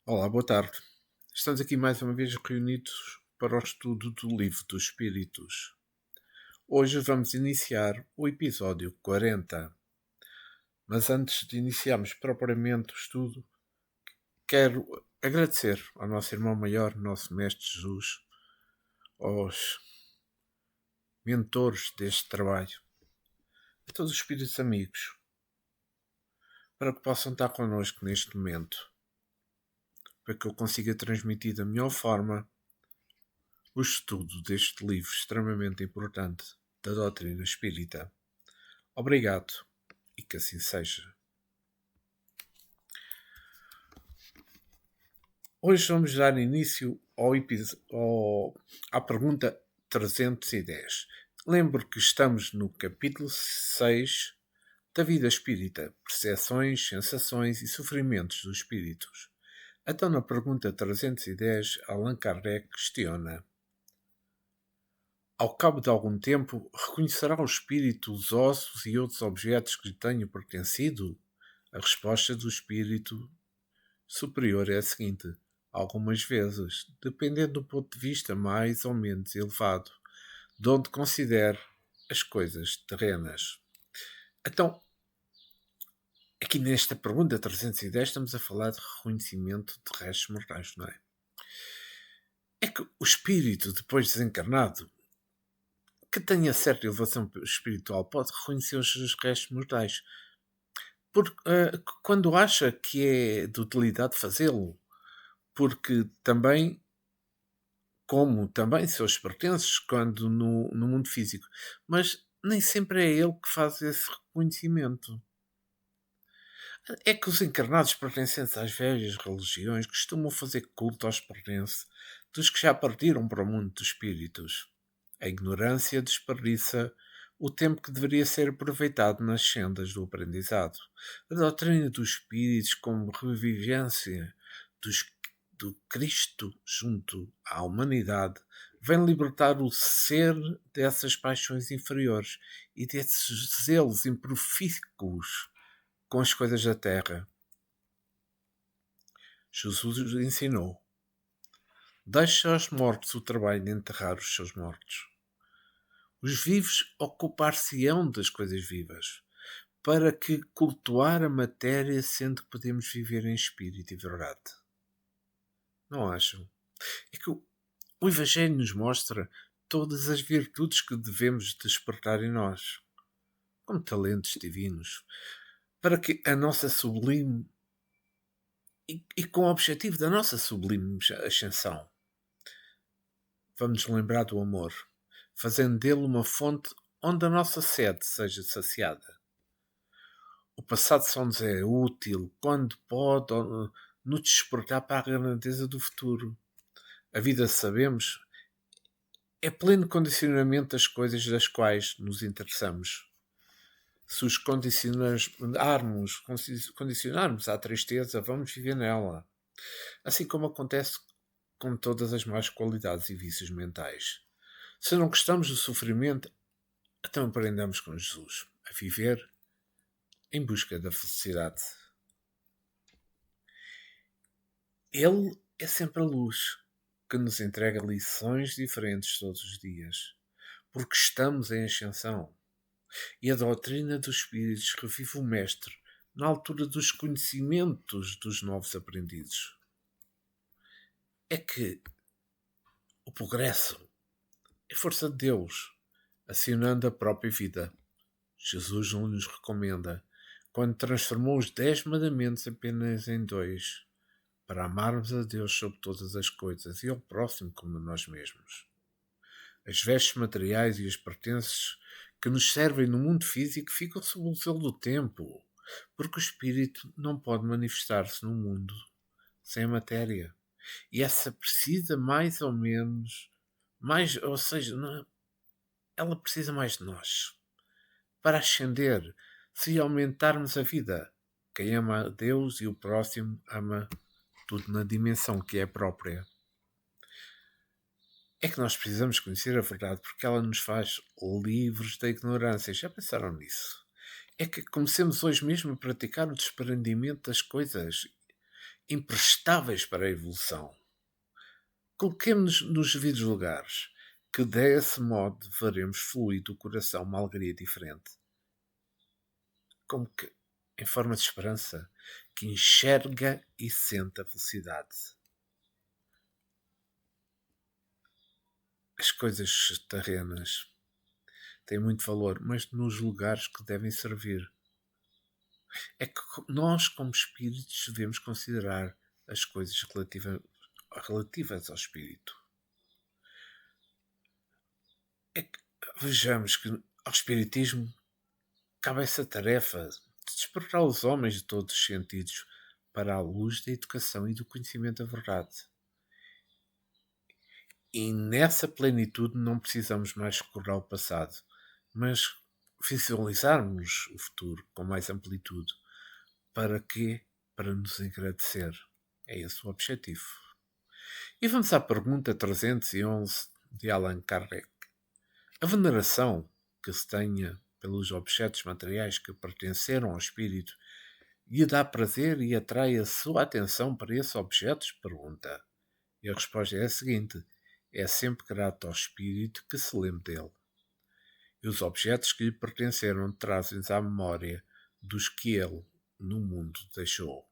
Olá, boa tarde. Estamos aqui mais uma vez reunidos para o estudo do Livro dos Espíritos. Hoje vamos iniciar o episódio 40. Mas antes de iniciarmos propriamente o estudo, quero agradecer ao nosso irmão maior, nosso Mestre Jesus, aos mentores deste trabalho, a todos os espíritos amigos, para que possam estar connosco neste momento, para que eu consiga transmitir da melhor forma o estudo deste livro extremamente importante da doutrina espírita. Obrigado e que assim seja. Hoje vamos dar início à pergunta 310. Lembro que estamos no capítulo 6 da vida espírita, percepções, sensações e sofrimentos dos espíritos. Então, na pergunta 310, Allan Kardec questiona: ao cabo de algum tempo, reconhecerá o espírito os ossos e outros objetos que lhe tenham pertencido? A resposta do espírito superior é a seguinte: algumas vezes, dependendo do ponto de vista mais ou menos elevado, de onde considere as coisas terrenas. Então, aqui nesta pergunta 310 estamos a falar de reconhecimento de restos mortais, não é? É que o espírito, depois desencarnado, que tenha certa elevação espiritual, pode reconhecer os seus restos mortais. Porque, quando acha que é de utilidade fazê-lo, porque também, como também seus pertences, quando no mundo físico, mas nem sempre é ele que faz esse reconhecimento. É que os encarnados pertencentes às velhas religiões costumam fazer culto aos pertences dos que já partiram para o mundo dos espíritos. A ignorância desperdiça o tempo que deveria ser aproveitado nas sendas do aprendizado. A doutrina dos espíritos como revivência dos, do Cristo junto à humanidade vem libertar o ser dessas paixões inferiores e desses zelos improfícuos com as coisas da terra. Jesus ensinou: deixe aos mortos o trabalho de enterrar os seus mortos. Os vivos ocupar-se-ão das coisas vivas, para que cultuar a matéria, sendo que podemos viver em espírito e verdade. Não acham? É que o Evangelho nos mostra todas as virtudes que devemos despertar em nós, como talentos divinos, para que a nossa sublime e com o objetivo da nossa sublime ascensão. Vamos nos lembrar do amor, fazendo dele uma fonte onde a nossa sede seja saciada. O passado só nos é útil quando pode nos despertar para a grandeza do futuro. A vida, sabemos, é pleno condicionamento das coisas das quais nos interessamos. Se os condicionarmos à tristeza, vamos viver nela. Assim como acontece com todas as más qualidades e vícios mentais. Se não gostamos do sofrimento, então aprendamos com Jesus a viver em busca da felicidade. Ele é sempre a luz que nos entrega lições diferentes todos os dias, porque estamos em ascensão. E a doutrina dos espíritos revive o mestre na altura dos conhecimentos dos novos aprendizes. É que o progresso é força de Deus, acionando a própria vida. Jesus não nos recomenda, quando transformou os 10 mandamentos apenas em 2, para amarmos a Deus sobre todas as coisas e ao próximo como a nós mesmos. As vestes materiais e os pertences que nos servem no mundo físico ficam sob o selo do tempo, porque o espírito não pode manifestar-se no mundo sem a matéria. E essa precisa mais ou menos, ou seja, ela precisa mais de nós para ascender, se aumentarmos a vida. Quem ama a Deus e o próximo ama tudo na dimensão que é própria. É que nós precisamos conhecer a verdade porque ela nos faz livres da ignorância. Já pensaram nisso? É que comecemos hoje mesmo a praticar o desprendimento das coisas imprestáveis para a evolução. Coloquemo-nos nos devidos lugares, que desse modo veremos fluir do coração uma alegria diferente, como que em forma de esperança, que enxerga e sente a felicidade. As coisas terrenas têm muito valor, mas nos lugares que devem servir. É que nós, como espíritos, devemos considerar as coisas relativas ao espírito. É que vejamos que ao espiritismo cabe essa tarefa de despertar os homens de todos os sentidos para a luz da educação e do conhecimento da verdade. E nessa plenitude não precisamos mais recorrer ao passado, mas visualizarmos o futuro com mais amplitude. Para quê? Para nos agradecer. É esse o objetivo. E vamos à pergunta 311 de Allan Kardec. A veneração que se tenha pelos objetos materiais que pertenceram ao espírito lhe dá prazer e atrai a sua atenção para esses objetos? Pergunta. E a resposta é a seguinte: é sempre grato ao espírito que se lembre dele. E os objetos que lhe pertenceram trazem-nos à memória dos que ele no mundo deixou.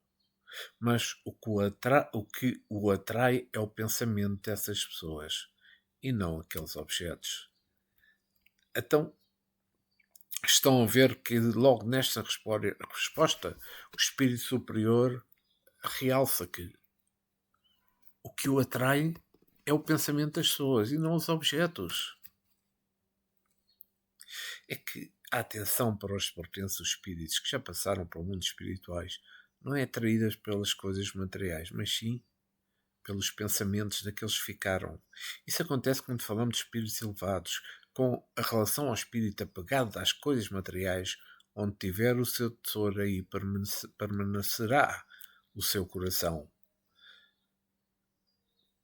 Mas o que o atrai é o pensamento dessas pessoas e não aqueles objetos. Então, estão a ver que logo nesta resposta o espírito superior realça que o que o atrai é o pensamento das pessoas e não os objetos. É que a atenção para os pertences dos espíritos que já passaram para o mundo espirituais não é atraída pelas coisas materiais, mas sim pelos pensamentos daqueles que ficaram. Isso acontece quando falamos de espíritos elevados, com a relação ao espírito apegado às coisas materiais, onde tiver o seu tesouro aí permanecerá o seu coração.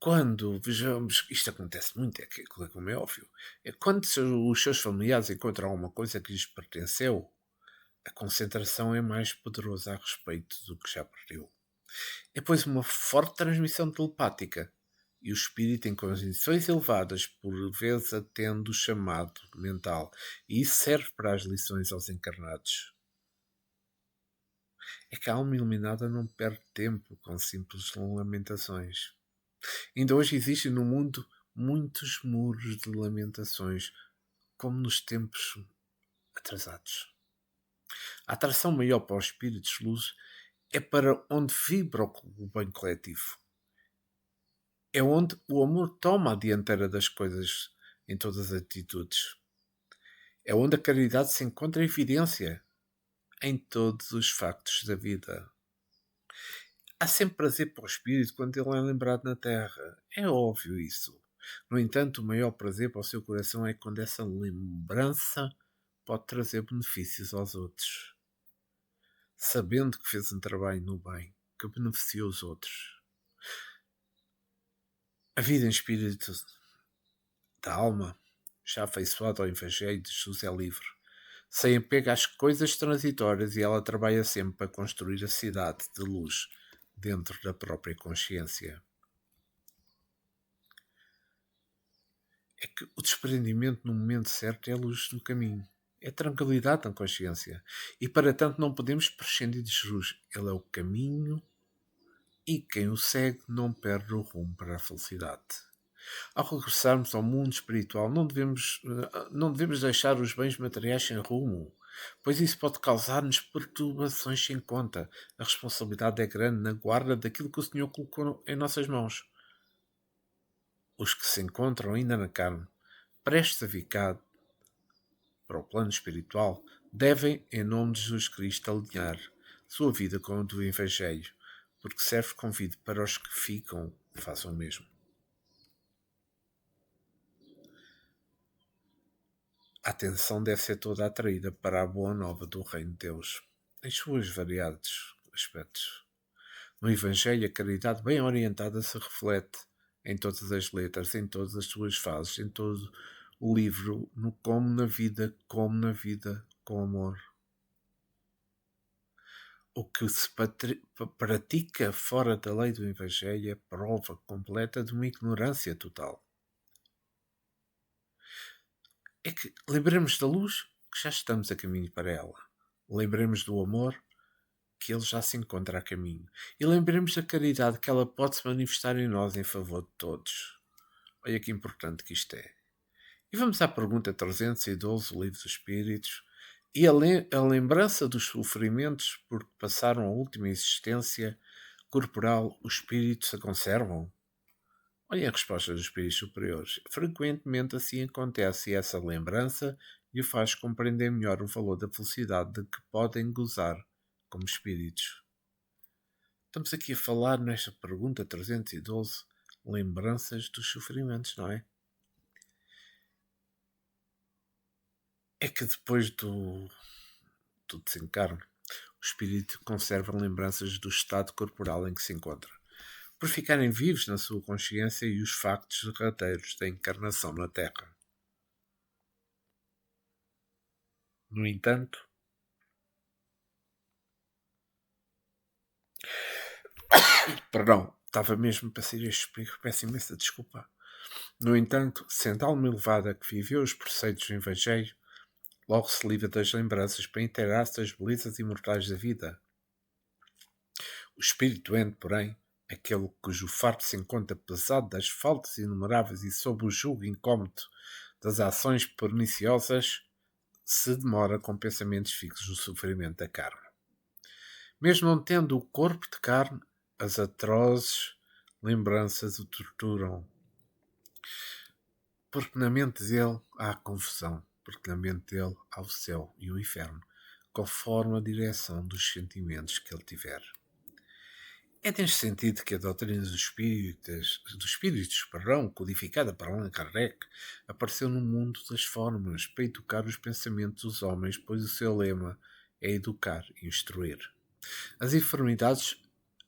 Quando, vejamos, isto acontece muito, como é óbvio, é quando os seus familiares encontram alguma coisa que lhes pertenceu, a concentração é mais poderosa a respeito do que já perdeu. É, pois, uma forte transmissão telepática, e o espírito em condições elevadas, por vezes atende o chamado mental, e isso serve para as lições aos encarnados. É que a alma iluminada não perde tempo com simples lamentações. Ainda hoje existem no mundo muitos muros de lamentações, como nos tempos atrasados. A atração maior para os espíritos de luz é para onde vibra o bem coletivo. É onde o amor toma a dianteira das coisas em todas as atitudes. É onde a caridade se encontra em evidência em todos os factos da vida. Há sempre prazer para o espírito quando ele é lembrado na terra. É óbvio isso. No entanto, o maior prazer para o seu coração é quando essa lembrança pode trazer benefícios aos outros, sabendo que fez um trabalho no bem, que beneficiou os outros. A vida em espírito da alma, já afeiçoada ao Evangelho de Jesus, é livre, sem apego às coisas transitórias, e ela trabalha sempre para construir a cidade de luz dentro da própria consciência. É que o desprendimento no momento certo é a luz do caminho. É tranquilidade na consciência. E para tanto não podemos prescindir de Jesus. Ele é o caminho e quem o segue não perde o rumo para a felicidade. Ao regressarmos ao mundo espiritual, não devemos deixar os bens materiais sem rumo, pois isso pode causar-nos perturbações sem conta. A responsabilidade é grande na guarda daquilo que o Senhor colocou em nossas mãos. Os que se encontram ainda na carne, prestes a ficar para o plano espiritual, devem, em nome de Jesus Cristo, alinhar sua vida com a do Evangelho, porque serve convite para os que ficam, façam o mesmo. A atenção deve ser toda atraída para a boa nova do Reino de Deus, em seus variados aspectos. No Evangelho, a caridade bem orientada se reflete em todas as letras, em todas as suas fases, em todo o livro, no como na vida, com amor. o que se pratica fora da lei do Evangelho é prova completa de uma ignorância total. É que lembremos da luz que já estamos a caminho para ela. Lembremos do amor que ele já se encontra a caminho. E lembremos da caridade que ela pode se manifestar em nós em favor de todos. Olha que importante que isto é. E vamos à pergunta 312 do Livro dos Espíritos. E a lembrança dos sofrimentos por que passaram a última existência corporal, os espíritos a conservam? Olha a resposta dos espíritos superiores. Frequentemente assim acontece e essa lembrança lhe faz compreender melhor o valor da felicidade de que podem gozar como espíritos. Estamos aqui a falar nesta pergunta 312, lembranças dos sofrimentos, não é? É que depois do desencarne, o espírito conserva lembranças do estado corporal em que se encontra, por ficarem vivos na sua consciência e os factos derradeiros da encarnação na Terra. No entanto, perdão, estava mesmo para sair este espirro, peço imensa desculpa. No entanto, sendo alma elevada que viveu os preceitos do Evangelho, logo se livra das lembranças para inteirar-se das belezas imortais da vida. O espírito doente, porém, aquele cujo fardo se encontra pesado das faltas inumeráveis e sob o jugo incómodo das ações perniciosas, se demora com pensamentos fixos no sofrimento da carne. Mesmo não tendo o corpo de carne, as atrozes lembranças o torturam, porque na mente dele há confusão, porque na mente dele há o céu e o inferno, conforme a direção dos sentimentos que ele tiver. É neste sentido que a doutrina dos espíritos, codificada por Allan Kardec, apareceu no mundo das formas para educar os pensamentos dos homens, pois o seu lema é educar e instruir. As enfermidades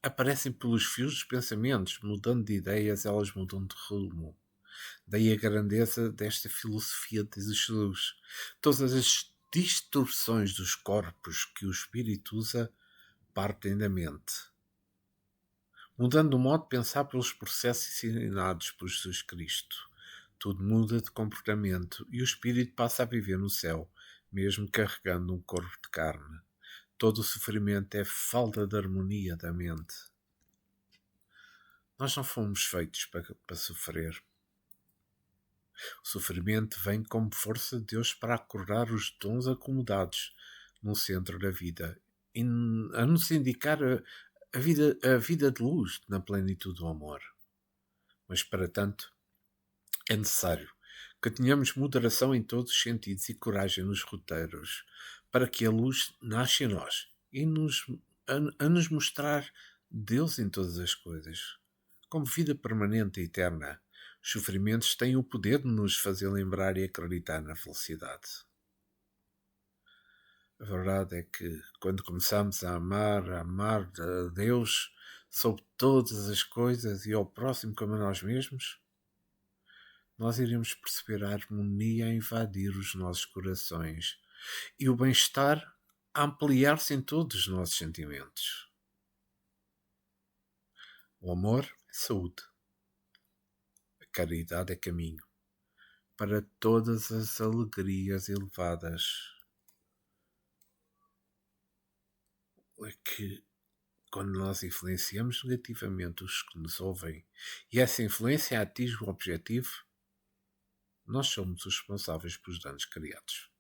aparecem pelos fios dos pensamentos, mudando de ideias, elas mudam de rumo. Daí a grandeza desta filosofia de Jesus. Todas as distorções dos corpos que o espírito usa partem da mente, mudando o modo de pensar pelos processos ensinados por Jesus Cristo. Tudo muda de comportamento e o espírito passa a viver no céu, mesmo carregando um corpo de carne. Todo o sofrimento é falta de harmonia da mente. Nós não fomos feitos para sofrer. O sofrimento vem como força de Deus para acordar os dons acomodados no centro da vida, a nos indicar a vida de luz na plenitude do amor. Mas, para tanto, é necessário que tenhamos moderação em todos os sentidos e coragem nos roteiros, para que a luz nasça em nós e a nos mostrar Deus em todas as coisas, como vida permanente e eterna. Os sofrimentos têm o poder de nos fazer lembrar e acreditar na felicidade. A verdade é que quando começamos a amar a Deus sobre todas as coisas e ao próximo como a nós mesmos, nós iremos perceber a harmonia a invadir os nossos corações e o bem-estar a ampliar-se em todos os nossos sentimentos. O amor é saúde. A caridade é caminho para todas as alegrias elevadas. É que quando nós influenciamos negativamente os que nos ouvem e essa influência atinge o objetivo, nós somos os responsáveis pelos danos criados.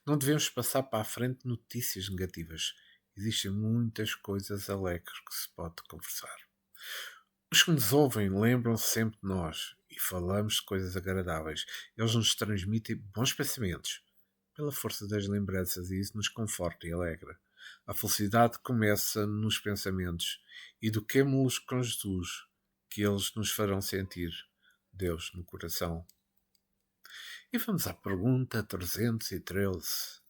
Não devemos passar para a frente notícias negativas. Existem muitas coisas alegres que se pode conversar. Os que nos ouvem lembram-se sempre de nós e falamos de coisas agradáveis. Eles nos transmitem bons pensamentos pela força das lembranças e isso nos conforta e alegra. A felicidade começa nos pensamentos. Eduquemo-los com Jesus, que eles nos farão sentir Deus no coração. E vamos à pergunta 313.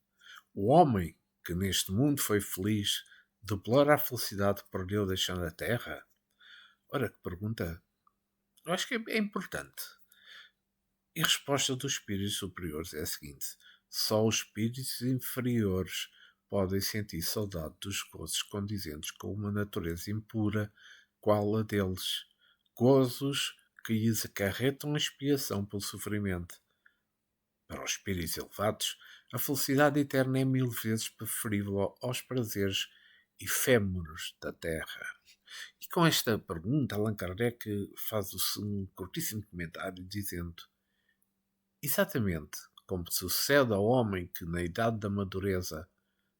O homem que neste mundo foi feliz deplora a felicidade que perdeu deixando a terra? Ora, que pergunta. Eu acho que é importante. E a resposta dos espíritos superiores é a seguinte: só os espíritos inferiores podem sentir saudade dos gozos condizentes com uma natureza impura, qual a deles, gozos que lhes acarretam a expiação pelo sofrimento. Para os espíritos elevados, a felicidade eterna é 1000 vezes preferível aos prazeres efêmeros da Terra. E com esta pergunta, Allan Kardec faz um curtíssimo comentário dizendo: exatamente como sucede ao homem que, na idade da madureza,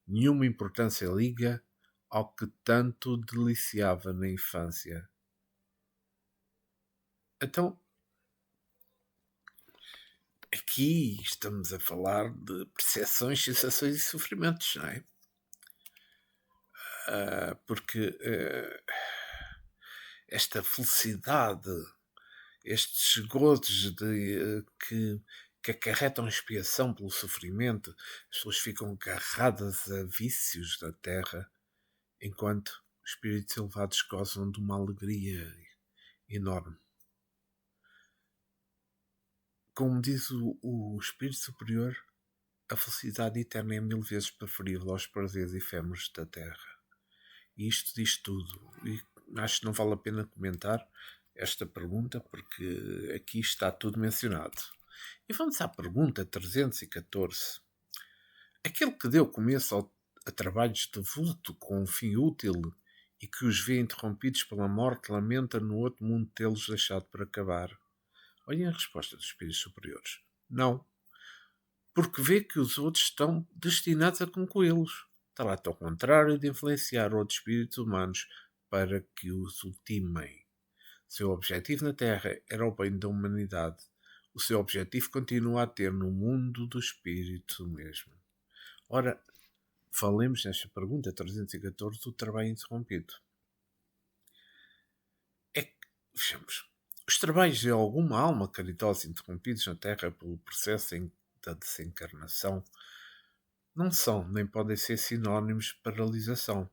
nenhuma importância liga ao que tanto deliciava na infância. Então, aqui estamos a falar de percepções, sensações e sofrimentos, não é? Porque esta felicidade, estes gozos que acarretam expiação pelo sofrimento, as pessoas ficam agarradas a vícios da terra, enquanto os espíritos elevados gozam de uma alegria enorme. Como diz o espírito superior, a felicidade eterna é 1000 vezes preferível aos prazeres efêmeros da terra. E isto diz tudo. E acho que não vale a pena comentar esta pergunta, porque aqui está tudo mencionado. E vamos à pergunta 314. Aquele que deu começo a trabalhos de vulto com um fim útil e que os vê interrompidos pela morte, lamenta no outro mundo tê-los deixado por acabar. Olhem a resposta dos espíritos superiores. Não. Porque vê que os outros estão destinados a concluí-los. Trata ao contrário de influenciar outros espíritos humanos para que os ultimem. Seu objetivo na Terra era o bem da humanidade. O seu objetivo continua a ter no mundo do espírito mesmo. Ora, falemos nesta pergunta 314 do trabalho interrompido. Vejamos, os trabalhos de alguma alma caridosa interrompidos na Terra pelo processo da desencarnação não são nem podem ser sinónimos de paralisação.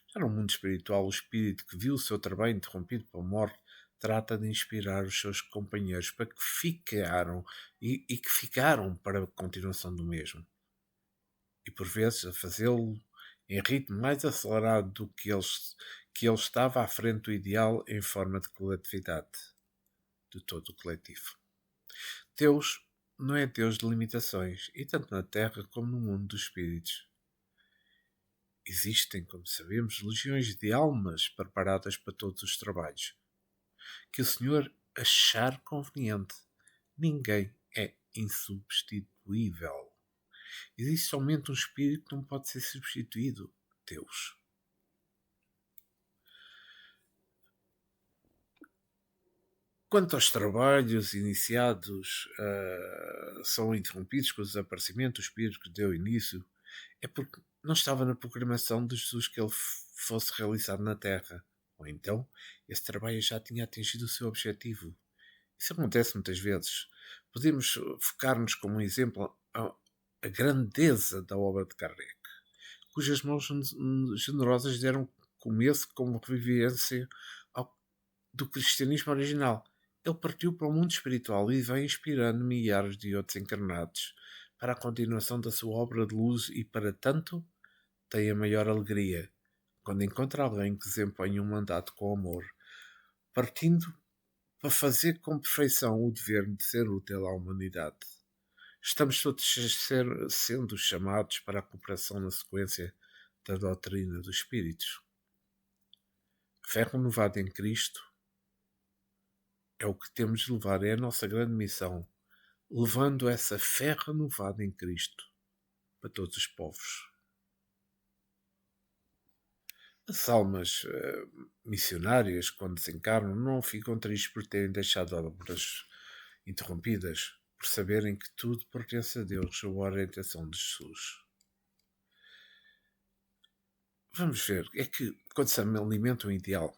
Já no mundo espiritual, o espírito que viu o seu trabalho interrompido pela morte trata de inspirar os seus companheiros para que ficaram e que ficaram para a continuação do mesmo. E por vezes a fazê-lo em ritmo mais acelerado do que ele estava à frente do ideal em forma de coletividade, de todo o coletivo. Deus não é Deus de limitações, e tanto na Terra como no mundo dos espíritos. Existem, como sabemos, legiões de almas preparadas para todos os trabalhos que o Senhor achar conveniente. Ninguém é insubstituível. Existe somente um espírito que não pode ser substituído: Deus. Quanto aos trabalhos iniciados, são interrompidos com o desaparecimento do espírito que deu início, é porque não estava na programação de Jesus que ele fosse realizado na Terra. Ou então, esse trabalho já tinha atingido o seu objetivo. Isso acontece muitas vezes. Podemos focar-nos como um exemplo a grandeza da obra de Kardec, cujas mãos generosas deram começo como revivência do cristianismo original. Ele partiu para o mundo espiritual e vem inspirando milhares de outros encarnados para a continuação da sua obra de luz, e para tanto tem a maior alegria quando encontra alguém que desempenha um mandato com amor, partindo para fazer com perfeição o dever de ser útil à humanidade. Estamos todos sendo chamados para a cooperação na sequência da doutrina dos Espíritos. A fé renovada em Cristo é o que temos de levar, é a nossa grande missão, levando essa fé renovada em Cristo para todos os povos. As almas missionárias, quando desencarnam, não ficam tristes por terem deixado obras interrompidas, por saberem que tudo pertence a Deus sob a orientação de Jesus. Vamos ver, é que quando se alimenta um ideal,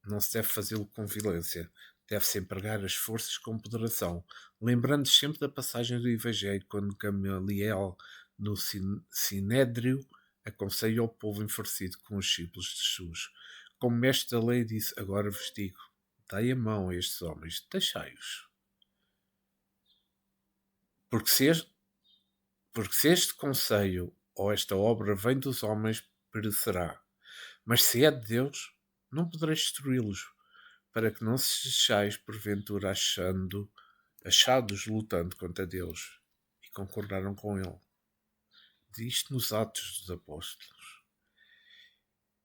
não se deve fazê-lo com violência, deve-se empregar as forças com moderação, lembrando sempre da passagem do Evangelho, quando Gamaliel, no Sinédrio, aconselha o povo enfurecido com os discípulos de Jesus. Como mestre da lei disse: agora vos digo, dai a mão a estes homens, deixai-os. Porque se este conselho ou esta obra vem dos homens, perecerá. Mas se é de Deus, não podereis destruí-los, para que não se sejais porventura achados lutando contra Deus. E concordaram com ele. Diz isto nos Atos dos Apóstolos.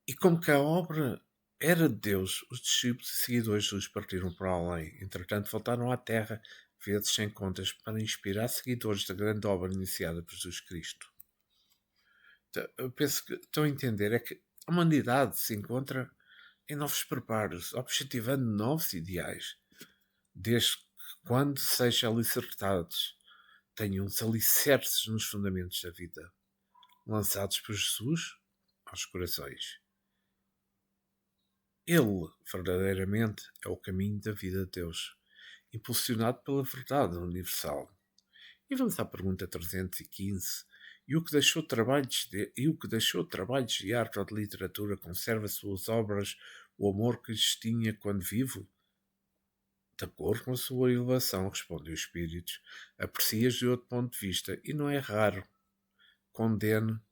E como que a obra era de Deus, os discípulos e seguidores de Jesus partiram para além. Entretanto, voltaram à terra, vezes sem contas, para inspirar seguidores da grande obra iniciada por Jesus Cristo. Então, eu penso que estão a entender é que a humanidade se encontra em novos preparos, objetivando novos ideais, desde que, quando sejam alicertados, tenham os alicerces nos fundamentos da vida, lançados por Jesus aos corações. Ele, verdadeiramente, é o caminho da vida de Deus, impulsionado pela verdade universal. E vamos à pergunta 315. E o que deixou trabalhos de arte ou de literatura conserva suas obras o amor que lhes tinha quando vivo? De acordo com a sua elevação, respondeu o Espírito, aprecias de outro ponto de vista e não é raro condeno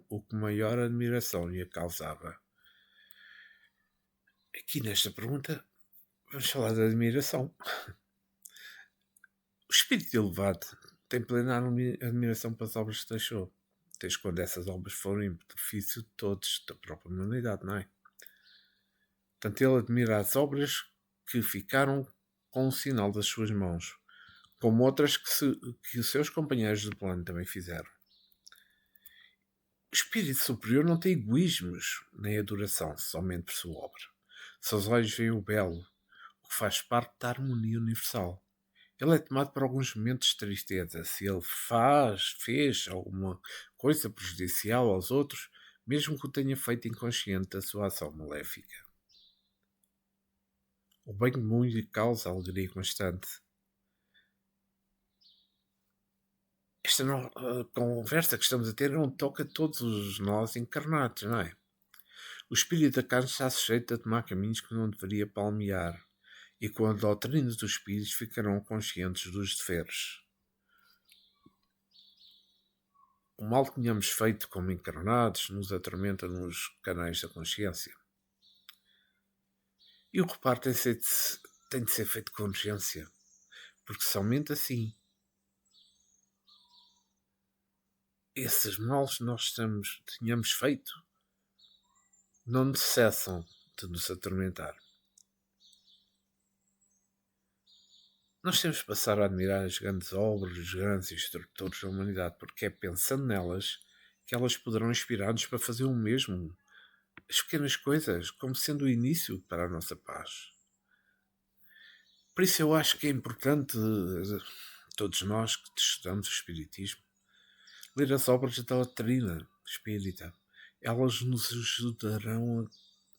o que maior admiração lhe causava. Aqui nesta pergunta vamos falar de admiração. O espírito elevado tem plena admiração pelas obras que deixou, desde quando essas obras foram em benefício de todos, da própria humanidade, não é? Portanto, ele admira as obras que ficaram com o sinal das suas mãos, como outras que os seus companheiros de plano também fizeram. O espírito superior não tem egoísmos nem adoração somente por sua obra. Seus olhos veem o belo, o que faz parte da harmonia universal. Ele é tomado por alguns momentos de tristeza. Se ele fez alguma coisa prejudicial aos outros, mesmo que o tenha feito inconsciente da sua ação maléfica. O bem comum lhe causa alegria constante. Esta conversa que estamos a ter não toca a todos os nós encarnados, não é? O espírito da carne está sujeito a tomar caminhos que não deveria palmear, e com a doutrina dos espíritos ficarão conscientes dos deveres. O mal que tenhamos feito como encarnados nos atormenta nos canais da consciência. E o reparo tem de ser feito com urgência, porque somente assim esses males que nós tínhamos feito não cessam de nos atormentar. Nós temos de passar a admirar as grandes obras, os grandes instrutores da humanidade, porque é pensando nelas que elas poderão inspirar-nos para fazer o mesmo. As pequenas coisas, como sendo o início para a nossa paz. Por isso eu acho que é importante, todos nós que estudamos o Espiritismo, ler as obras da doutrina espírita. Elas nos ajudarão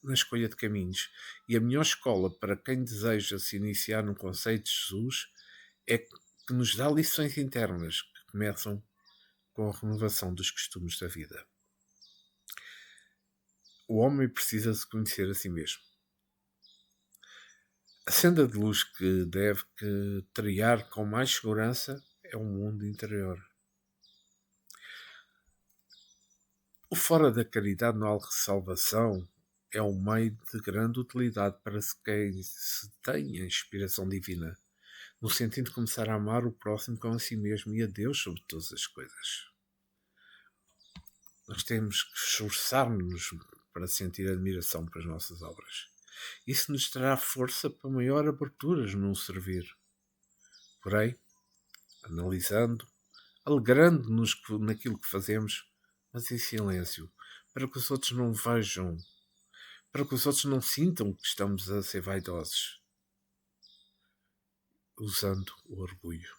na escolha de caminhos. E a melhor escola para quem deseja se iniciar no conceito de Jesus é que nos dá lições internas que começam com a renovação dos costumes da vida. O homem precisa se conhecer a si mesmo. A senda de luz que deve trilhar com mais segurança é o mundo interior. O fora da caridade não há salvação é um meio de grande utilidade para quem se tenha inspiração divina, no sentido de começar a amar o próximo como a si mesmo e a Deus sobre todas as coisas. Nós temos que esforçar-nos para sentir admiração pelas nossas obras. Isso nos trará força para maior aberturas no servir. Porém, analisando, alegrando-nos naquilo que fazemos, mas em silêncio, para que os outros não vejam, para que os outros não sintam que estamos a ser vaidosos, usando o orgulho,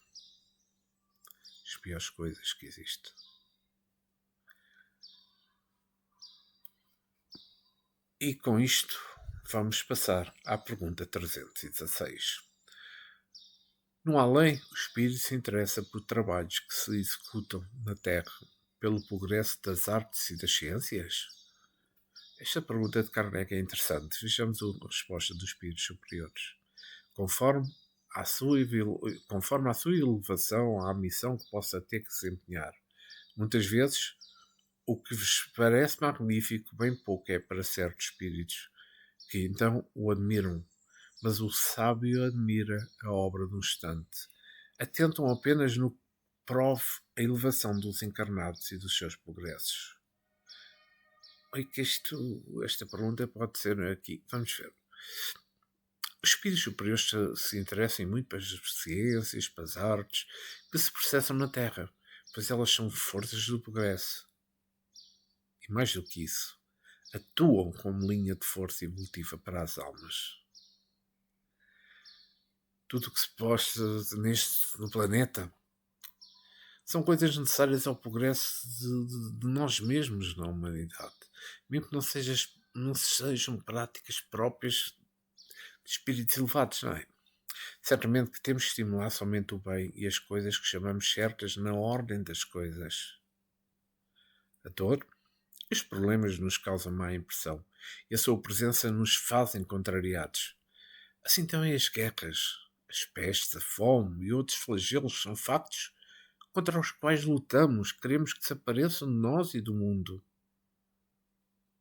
as piores coisas que existem. E com isto, vamos passar à pergunta 316. No além, o espírito se interessa por trabalhos que se executam na Terra pelo progresso das artes e das ciências? Esta pergunta de Kardec é interessante. Vejamos a resposta dos espíritos superiores. Conforme conforme a sua elevação, à missão que possa ter que desempenhar. Muitas vezes, o que vos parece magnífico, bem pouco é para certos espíritos, que então o admiram, mas o sábio admira a obra do instante. Atentam apenas no que prove a elevação dos encarnados e dos seus progressos. Oi, que esta pergunta pode ser aqui. Vamos ver. Os espíritos superiores se interessam muito pelas ciências, pelas artes, que se processam na Terra, pois elas são forças do progresso. E mais do que isso, atuam como linha de força evolutiva para as almas. Tudo o que se posta no planeta são coisas necessárias ao progresso de nós mesmos na humanidade, mesmo que não sejam práticas próprias de espíritos elevados, não é? Certamente que temos que estimular somente o bem e as coisas que chamamos certas na ordem das coisas. A dor e os problemas nos causam má impressão e a sua presença nos fazem contrariados. Assim também as guerras, as pestes, a fome e outros flagelos são factos contra os quais lutamos, queremos que desapareçam de nós e do mundo.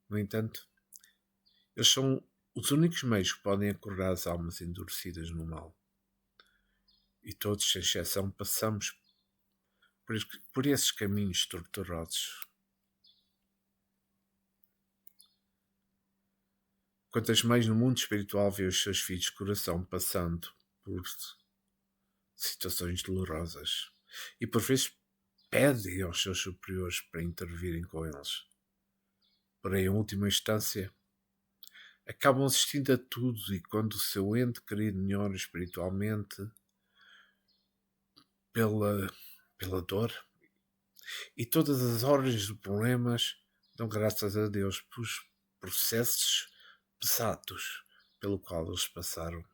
No entanto, eles são os únicos meios que podem acordar as almas endurecidas no mal. E todos, sem exceção, passamos por esses caminhos tortuosos. Quantas mães no mundo espiritual vê os seus filhos de coração passando por situações dolorosas e por vezes pedem aos seus superiores para intervirem com eles. Porém, em última instância, acabam assistindo a tudo e quando o seu ente querido melhora espiritualmente pela dor e todas as ordens de problemas, dão graças a Deus pelos processos pesados pelo qual eles passaram.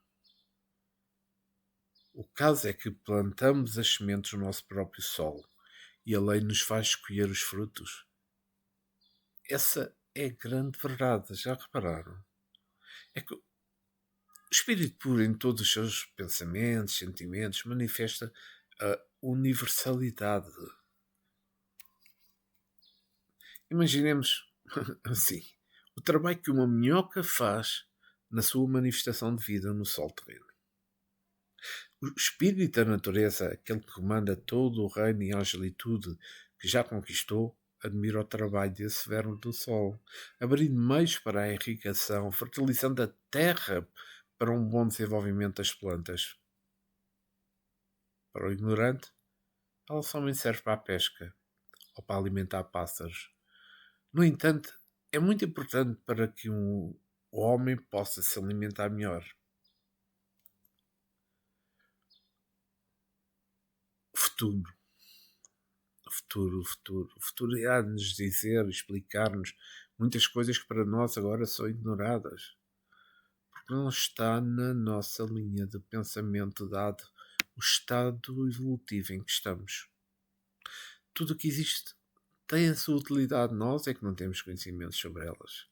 O caso é que plantamos as sementes no nosso próprio solo e a lei nos faz escolher os frutos. Essa é a grande verdade, já repararam? É que o espírito puro em todos os seus pensamentos, sentimentos, manifesta a universalidade. Imaginemos assim, o trabalho que uma minhoca faz na sua manifestação de vida no sol terreno. O espírito da natureza, aquele que comanda todo o reino e a angelitude que já conquistou, admira o trabalho desse verme do sol, abrindo meios para a irrigação, fertilizando a terra para um bom desenvolvimento das plantas. Para o ignorante, ela somente serve para a pesca ou para alimentar pássaros. No entanto, é muito importante para que o homem possa se alimentar melhor. O futuro irá nos dizer, explicar-nos muitas coisas que para nós agora são ignoradas. Porque não está na nossa linha de pensamento dado o estado evolutivo em que estamos. Tudo o que existe tem a sua utilidade, nós é que não temos conhecimento sobre elas.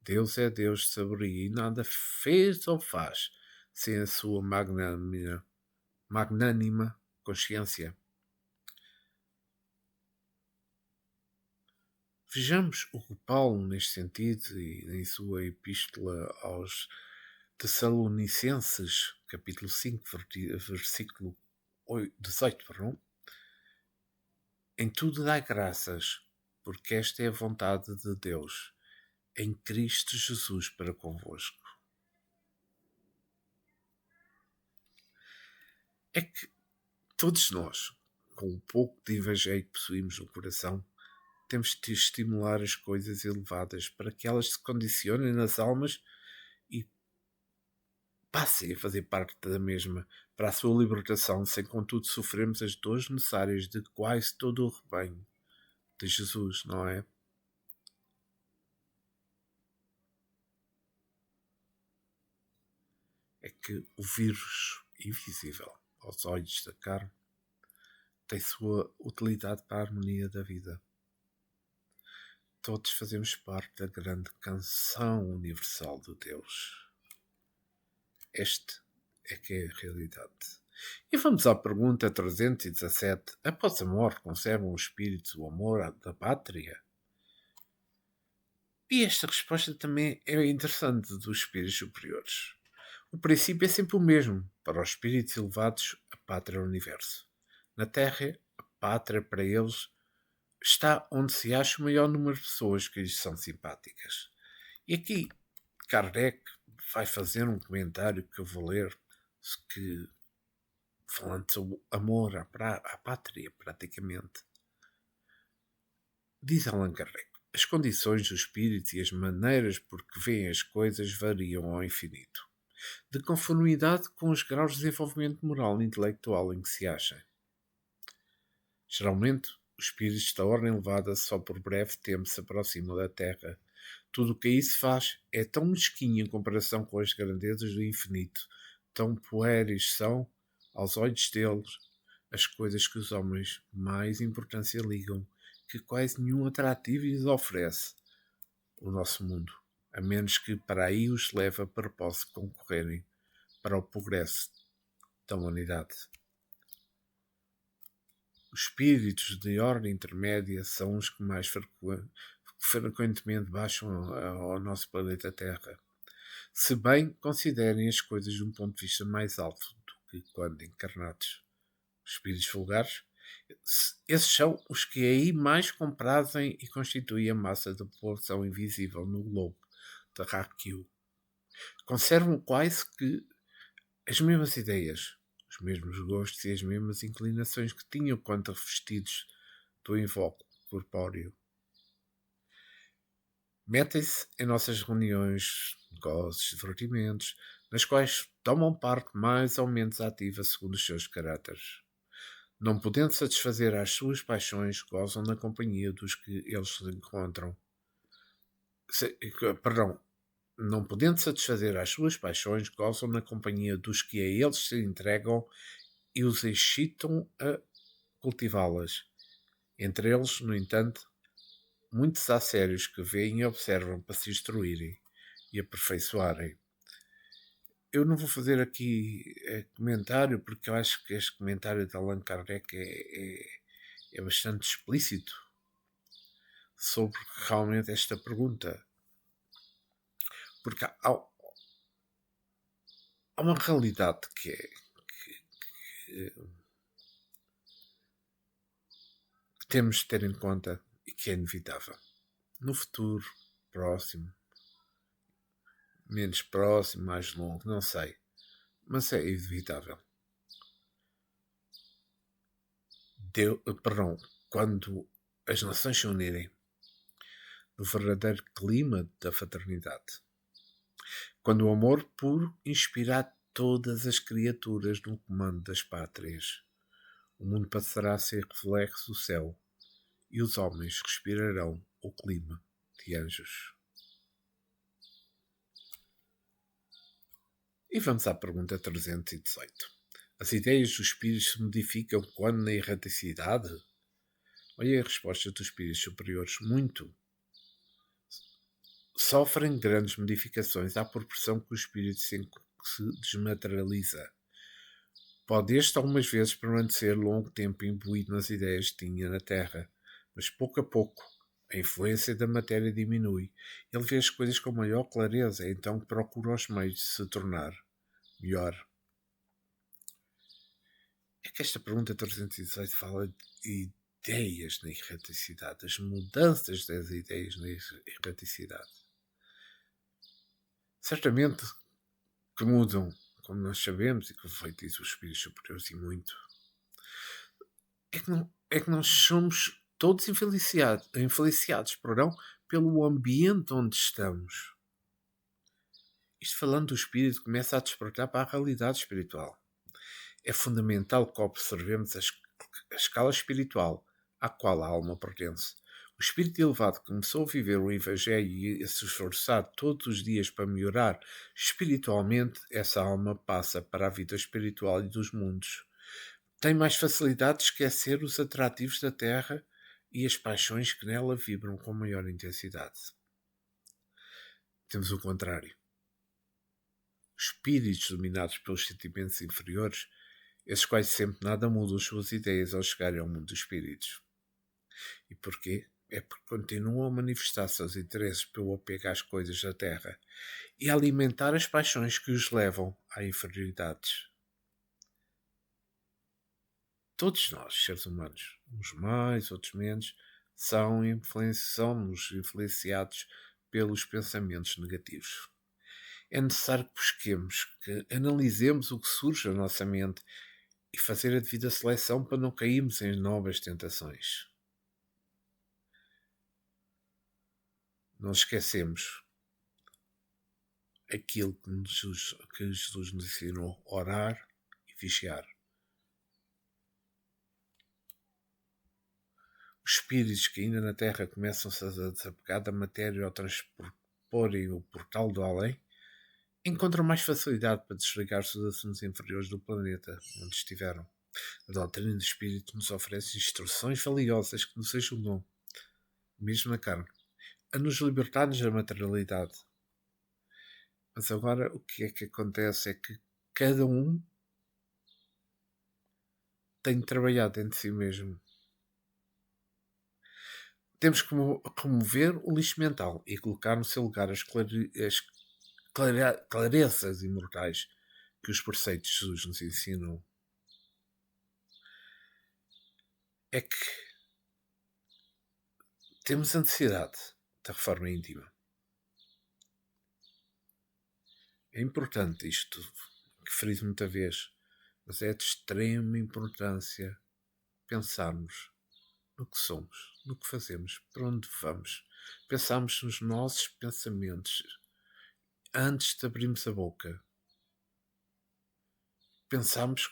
Deus é Deus de sabedoria e nada fez ou faz sem a sua magnânima consciência. Vejamos o que Paulo, neste sentido, e em sua epístola aos Tessalonicenses, capítulo 5, versículo 18, perdão, em tudo dai graças, porque esta é a vontade de Deus, em Cristo Jesus para convosco. É que todos nós, com um pouco de evangelho que possuímos no coração, temos de estimular as coisas elevadas para que elas se condicionem nas almas e passem a fazer parte da mesma para a sua libertação, sem contudo sofrermos as dores necessárias de quase todo o rebanho de Jesus, não é? É que o vírus invisível aos olhos da carne tem sua utilidade para a harmonia da vida. Todos fazemos parte da grande canção universal de Deus. Este é que é a realidade. E vamos à pergunta 317. Após a morte, conservam o espírito o amor da pátria? E esta resposta também é interessante dos espíritos superiores. O princípio é sempre o mesmo. Para os espíritos elevados, a pátria é o universo. Na Terra, a pátria para eles está onde se acha o maior número de pessoas que lhes são simpáticas. E aqui Kardec vai fazer um comentário que eu vou ler, que, falando sobre amor à pátria, praticamente. Diz Allan Kardec: as condições do espírito e as maneiras por que veem as coisas variam ao infinito, de conformidade com os graus de desenvolvimento moral e intelectual em que se acham. Geralmente, os espíritos da ordem elevada só por breve tempo se aproximam da Terra. Tudo o que aí se faz é tão mesquinho em comparação com as grandezas do infinito, tão puéreis são, aos olhos deles, as coisas que os homens mais importância ligam, que quase nenhum atrativo lhes oferece o nosso mundo, a menos que para aí os leve a propósito de concorrerem para o progresso da humanidade. Os espíritos de ordem intermédia são os que mais frequentemente baixam ao nosso planeta Terra, se bem considerem as coisas de um ponto de vista mais alto do que quando encarnados. Os espíritos vulgares, esses são os que aí mais comprazem e constituem a massa da população invisível no globo terráqueo. Conservam quase que as mesmas ideias, os mesmos gostos e as mesmas inclinações que tinham quando revestidos do invólucro corpóreo. Metem-se em nossas reuniões, negócios, divertimentos, nas quais tomam parte mais ou menos ativa segundo os seus caracteres. Não podendo satisfazer às suas paixões, gozam na companhia dos que eles se encontram. Não podendo satisfazer às suas paixões, gozam na companhia dos que a eles se entregam e os excitam a cultivá-las. Entre eles, no entanto, muitos há sérios que veem e observam para se instruírem e aperfeiçoarem. Eu não vou fazer aqui comentário, porque eu acho que este comentário de Allan Kardec é bastante explícito sobre realmente esta pergunta. Porque há uma realidade que temos de ter em conta e que é inevitável. No futuro próximo, menos próximo, mais longo, não sei, mas é inevitável. Quando as nações se unirem no verdadeiro clima da fraternidade, quando o amor puro inspirar todas as criaturas no comando das pátrias, o mundo passará a ser reflexo do céu e os homens respirarão o clima de anjos. E vamos à pergunta 318. As ideias dos espíritos se modificam quando na erraticidade? Olha a resposta dos espíritos superiores. Muito. Sofrem grandes modificações à proporção que o espírito se desmaterializa. Pode este algumas vezes permanecer longo tempo imbuído nas ideias que tinha na Terra, mas pouco a pouco a influência da matéria diminui. Ele vê as coisas com maior clareza, então procura os meios de se tornar melhor. É que esta pergunta 318 fala de ideias na erraticidade, as mudanças das ideias na erraticidade. Certamente que mudam, como nós sabemos, e que foi dito os espíritos superiores e muito. É que nós somos todos influenciados pelo ambiente onde estamos. Isto falando do espírito começa a despertar para a realidade espiritual. É fundamental que observemos a escala espiritual à qual a alma pertence. O espírito elevado começou a viver o Evangelho e a se esforçar todos os dias para melhorar espiritualmente, essa alma passa para a vida espiritual e dos mundos. Tem mais facilidade de esquecer os atrativos da terra e as paixões que nela vibram com maior intensidade. Temos o contrário. O espíritos dominados pelos sentimentos inferiores, esses quase sempre nada mudam as suas ideias ao chegarem ao mundo dos espíritos. E porquê? É porque continuam a manifestar seus interesses pelo apego às coisas da Terra e a alimentar as paixões que os levam à inferioridades. Todos nós, seres humanos, uns mais, outros menos, somos influenciados pelos pensamentos negativos. É necessário que busquemos, que analisemos o que surge na nossa mente e fazer a devida seleção para não cairmos em novas tentações. Não esquecemos aquilo que Jesus nos ensinou: orar e vigiar. Os espíritos que ainda na Terra começam-se a desapegar da matéria ao transporem o portal do além, encontram mais facilidade para desligar-se dos assuntos inferiores do planeta onde estiveram. A doutrina do Espírito nos oferece instruções valiosas que nos ajudam, mesmo na carne, a nos libertarmos da materialidade. Mas agora o que é que acontece é que cada um tem de trabalhar dentro de si mesmo. Temos que remover o lixo mental e colocar no seu lugar as clarezas imortais que os preceitos de Jesus nos ensinam. É que temos a necessidade da reforma íntima. É importante isto, que friso muita vez, mas é de extrema importância pensarmos no que somos, no que fazemos, para onde vamos. Pensarmos nos nossos pensamentos antes de abrirmos a boca. Pensarmos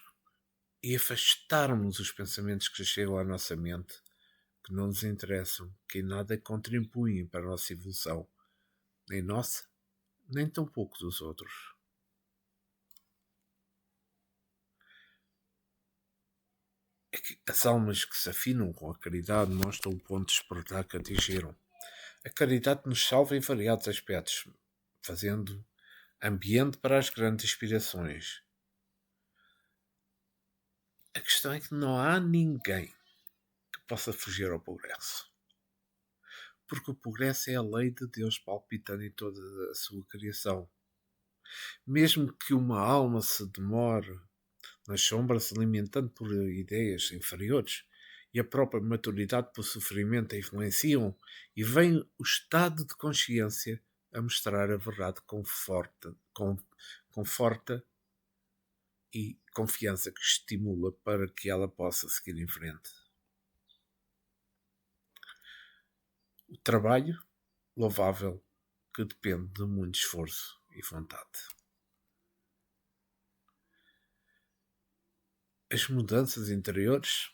e afastarmos os pensamentos que chegam à nossa mente, que não nos interessam, que em nada contribuem para a nossa evolução, nem nossa, nem tão pouco dos outros. É que as almas que se afinam com a caridade mostram o ponto de despertar que atingiram. A caridade nos salva em variados aspectos, fazendo ambiente para as grandes inspirações. A questão é que não há ninguém que possa fugir ao progresso. Porque o progresso é a lei de Deus palpitando em toda a sua criação. Mesmo que uma alma se demore nas sombras, alimentando por ideias inferiores, e a própria maturidade por sofrimento a influenciam, e vem o estado de consciência a mostrar a verdade conforta e confiança que estimula para que ela possa seguir em frente. O trabalho louvável que depende de muito esforço e vontade. As mudanças interiores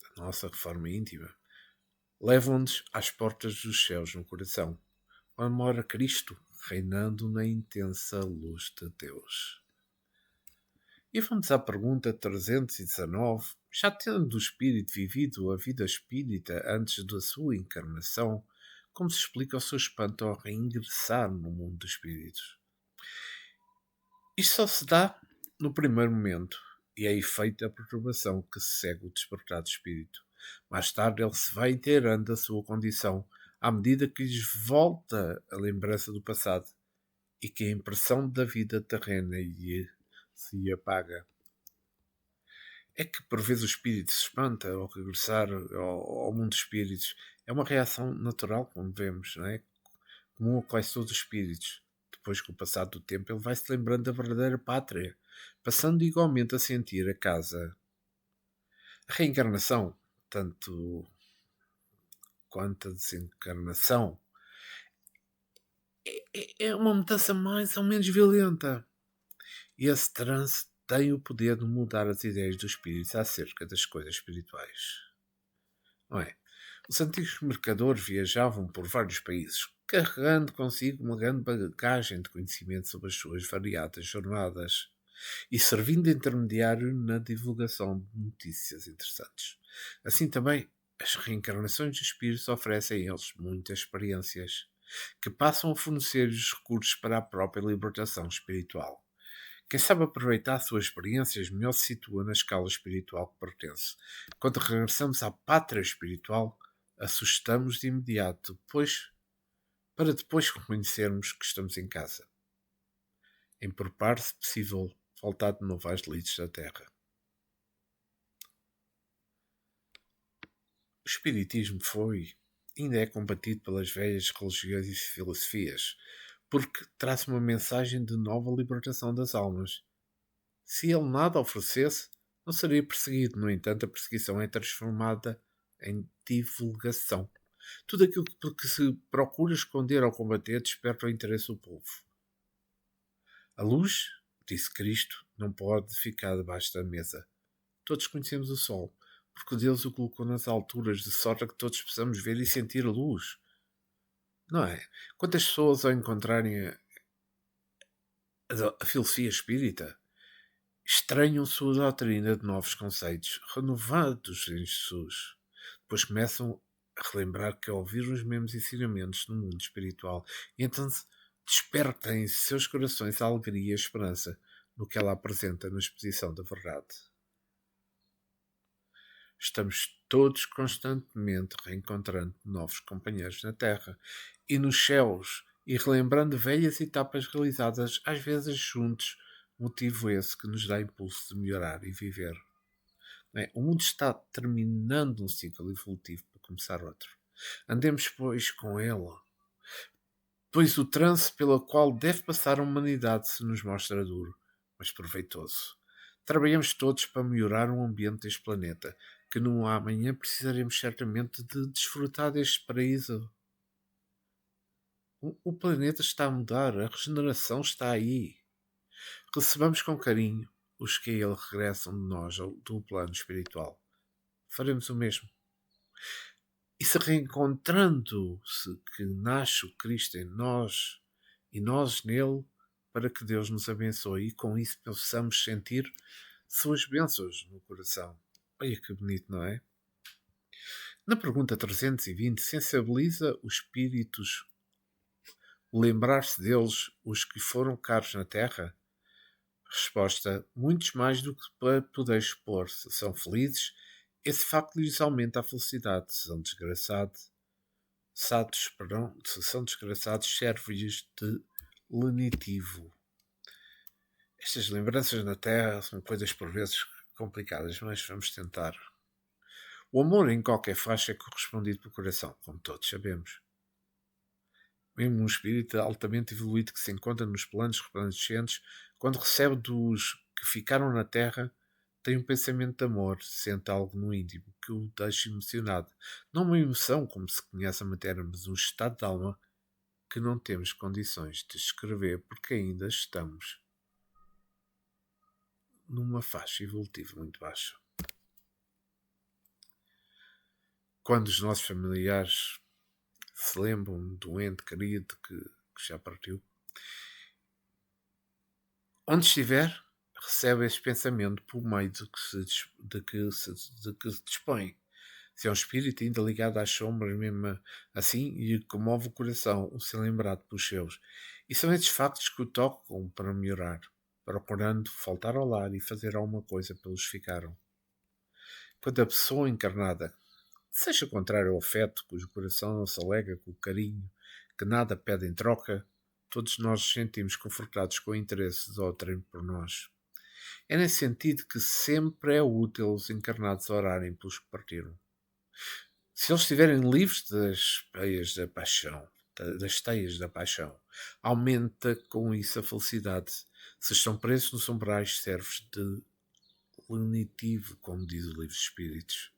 da nossa reforma íntima levam-nos às portas dos céus no coração, onde mora Cristo, reinando na intensa luz de Deus. E vamos à pergunta 319. Já tendo o espírito vivido a vida espírita antes da sua encarnação, como se explica o seu espanto ao reingressar no mundo dos espíritos? Isto só se dá no primeiro momento, e é efeito da perturbação que se segue o despertar do espírito. Mais tarde ele se vai inteirando da sua condição, à medida que lhes volta a lembrança do passado e que a impressão da vida terrena lhe se apaga. É que por vezes o espírito se espanta ao regressar ao mundo dos espíritos. É uma reação natural, como vemos, não é? Comum a quase todos os espíritos. Depois, com o passar do tempo, ele vai se lembrando da verdadeira pátria, passando igualmente a sentir a casa. A reencarnação, tanto quanto a desencarnação, é uma mudança mais ou menos violenta. E esse trance tem o poder de mudar as ideias dos espíritos acerca das coisas espirituais. Não é? Os antigos mercadores viajavam por vários países, carregando consigo uma grande bagagem de conhecimento sobre as suas variadas jornadas e servindo de intermediário na divulgação de notícias interessantes. Assim também, as reencarnações dos espíritos oferecem a eles muitas experiências que passam a fornecer os recursos para a própria libertação espiritual. Quem sabe aproveitar suas experiências melhor se situa na escala espiritual que pertence. Quando regressamos à pátria espiritual, assustamos de imediato, para depois reconhecermos que estamos em casa. Em preparo, se possível, voltar de novo às lides da terra. O Espiritismo ainda é combatido pelas velhas religiões e filosofias, porque traz uma mensagem de nova libertação das almas. Se ele nada oferecesse, não seria perseguido. No entanto, a perseguição é transformada em divulgação. Tudo aquilo que se procura esconder ou combater desperta o interesse do povo. A luz, disse Cristo, não pode ficar debaixo da mesa. Todos conhecemos o sol, porque Deus o colocou nas alturas, de sorte a que todos possamos ver e sentir a luz. Não é? Quantas pessoas, ao encontrarem a filosofia espírita, estranham sua doutrina de novos conceitos, renovados em Jesus. Depois começam a relembrar que ao ouvir os mesmos ensinamentos no mundo espiritual, e então despertem em seus corações a alegria e a esperança no que ela apresenta na exposição da verdade. Estamos todos constantemente reencontrando novos companheiros na Terra e nos céus e relembrando velhas etapas realizadas, às vezes juntos, motivo esse que nos dá impulso de melhorar e viver. Não é? O mundo está terminando um ciclo evolutivo para começar outro. Andemos, pois, com ele, pois o trance pelo qual deve passar a humanidade se nos mostra duro, mas proveitoso. Trabalhamos todos para melhorar o ambiente deste planeta, que no amanhã precisaremos certamente de desfrutar deste paraíso. O planeta está a mudar, a regeneração está aí. Recebamos com carinho os que a ele regressam de nós do plano espiritual. Faremos o mesmo. E se reencontrando-se que nasce o Cristo em nós e nós nele, para que Deus nos abençoe e com isso possamos sentir suas bênçãos no coração. Olha que bonito, não é? Na pergunta 320, sensibiliza os espíritos lembrar-se deles os que foram caros na terra? Resposta: muitos mais do que para poder expor. Se são felizes, esse facto lhes aumenta a felicidade. Se são desgraçados, serve-lhes de lenitivo. Estas lembranças na terra são coisas por vezes complicadas, mas vamos tentar. O amor em qualquer faixa é correspondido pelo coração, como todos sabemos. Mesmo um espírito altamente evoluído que se encontra nos planos resplandecentes, quando recebe dos que ficaram na terra, tem um pensamento de amor, sente algo no íntimo que o deixa emocionado. Não uma emoção como se conhece a matéria, mas um estado de alma que não temos condições de descrever porque ainda estamos numa faixa evolutiva muito baixa. Quando os nossos familiares se lembram de um ente querido que já partiu, onde estiver, recebe esse pensamento por meio de que se dispõe. Se é um espírito ainda ligado às sombras, mesmo assim, e comove o coração, o ser lembrado pelos seus. E são esses factos que o tocam para melhorar, procurando faltar ao lar e fazer alguma coisa pelos que ficaram. Quando a pessoa encarnada, seja contrário ao afeto, cujo coração não se alega com o carinho, que nada pede em troca, todos nós nos sentimos confortados com o interesse de outrem por nós. É nesse sentido que sempre é útil os encarnados orarem pelos que partiram. Se eles estiverem livres das teias da paixão, aumenta com isso a felicidade. Se estão presos nos umbrais, serve de lenitivo, como diz o livro dos Espíritos.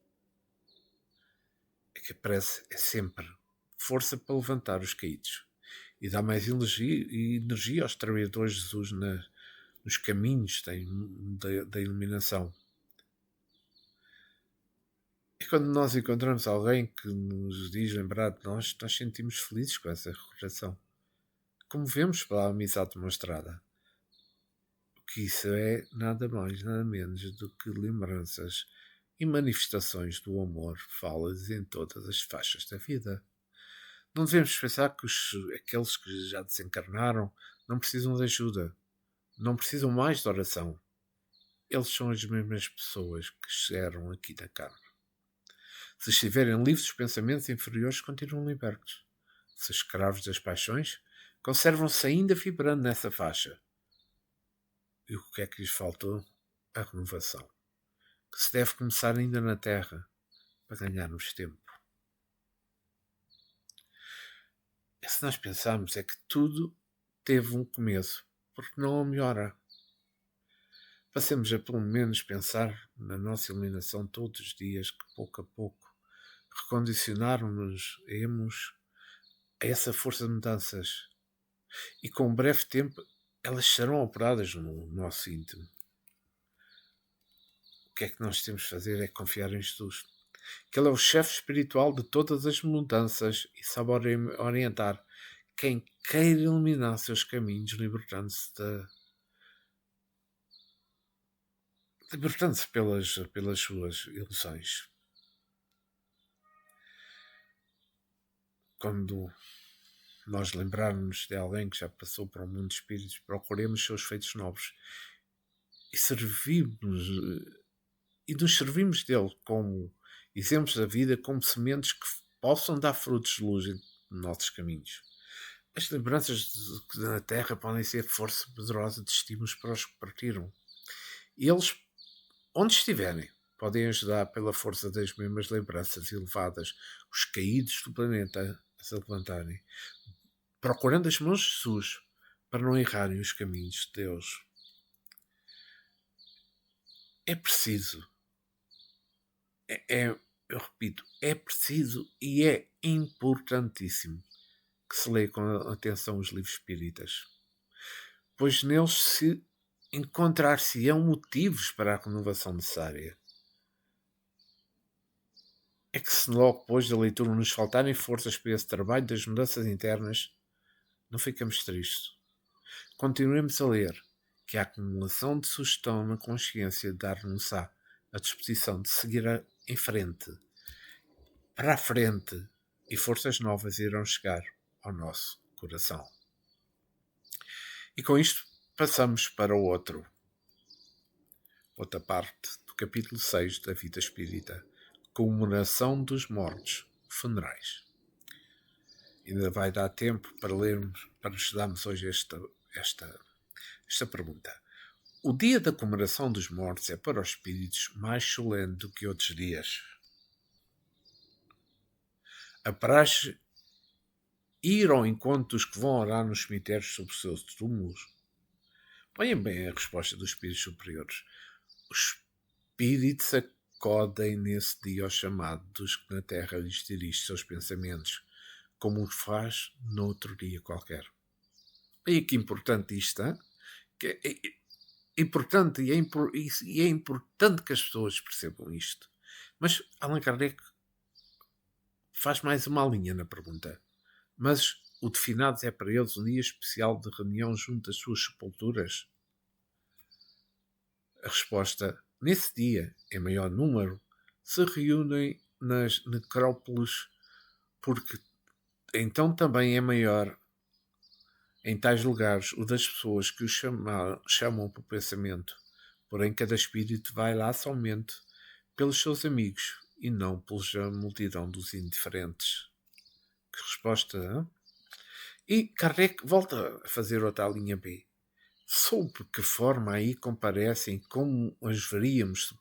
É que a prece é sempre força para levantar os caídos e dá mais energia aos trabalhadores de Jesus nos caminhos da iluminação. E quando nós encontramos alguém que nos diz lembrar de nós sentimos felizes com essa recordação. Comovemos pela amizade demonstrada. O que isso é nada mais, nada menos do que lembranças e manifestações do amor faladas em todas as faixas da vida. Não devemos pensar que aqueles que já desencarnaram não precisam de ajuda. não precisam mais de oração. Eles são as mesmas pessoas que chegaram aqui da carne. Se estiverem livres dos pensamentos inferiores, continuam libertos. Se escravos das paixões, conservam-se ainda vibrando nessa faixa. E o que é que lhes faltou? A renovação, que se deve começar ainda na Terra, para ganharmos tempo. E se nós pensarmos é que tudo teve um começo, porque não a melhora. Passemos a pelo menos pensar na nossa iluminação todos os dias, que pouco a pouco recondicionaram-nos a essa força de mudanças. E com um breve tempo elas serão operadas no nosso íntimo. O que é que nós temos de fazer é confiar em Jesus, que Ele é o chefe espiritual de todas as mudanças e sabe orientar quem queira iluminar seus caminhos, libertando-se pelas suas ilusões. Quando nós lembrarmos de alguém que já passou para o mundo de espíritos, procuremos seus feitos novos e nos servimos dele como exemplos da vida, como sementes que possam dar frutos de luz em nossos caminhos. As lembranças na Terra podem ser força poderosa de estímulos para os que partiram. E eles, onde estiverem, podem ajudar pela força das mesmas lembranças elevadas os caídos do planeta a se levantarem, procurando as mãos de Jesus para não errarem os caminhos de Deus. É preciso, eu repito, é preciso e é importantíssimo que se leia com atenção os livros espíritas, pois neles se encontrar-se-ão motivos para a renovação necessária. É que se logo depois da leitura nos faltarem forças para esse trabalho das mudanças internas, não ficamos tristes. Continuemos a ler, que a acumulação de sugestão na consciência dar-nos a disposição de seguir em frente, para a frente, e forças novas irão chegar ao nosso coração. E com isto passamos para outra parte do capítulo 6 da Vida Espírita, comemoração dos mortos, funerais. Ainda vai dar tempo para lermos, para estudarmos hoje esta pergunta. O dia da comemoração dos mortos é para os espíritos mais solene do que outros dias. A praxe ir ao encontro dos que vão orar nos cemitérios sobre os seus túmulos? Olhem bem a resposta dos espíritos superiores. Os espíritos acodem nesse dia ao chamado dos que na terra lhes dirige seus pensamentos, como o faz noutro dia qualquer. E que importante isto, hein? Que é importante e é importante que as pessoas percebam isto. Mas Allan Kardec faz mais uma linha na pergunta. Mas o de finados é para eles um dia especial de reunião junto às suas sepulturas? A resposta: nesse dia, em maior número, se reúnem nas necrópolis, porque então também é maior em tais lugares o das pessoas que o chamam por pensamento. Porém, cada espírito vai lá somente pelos seus amigos e não pela multidão dos indiferentes. Que resposta, hein? E Kardec volta a fazer outra linha B. Sob que forma aí comparecem, como as veríamos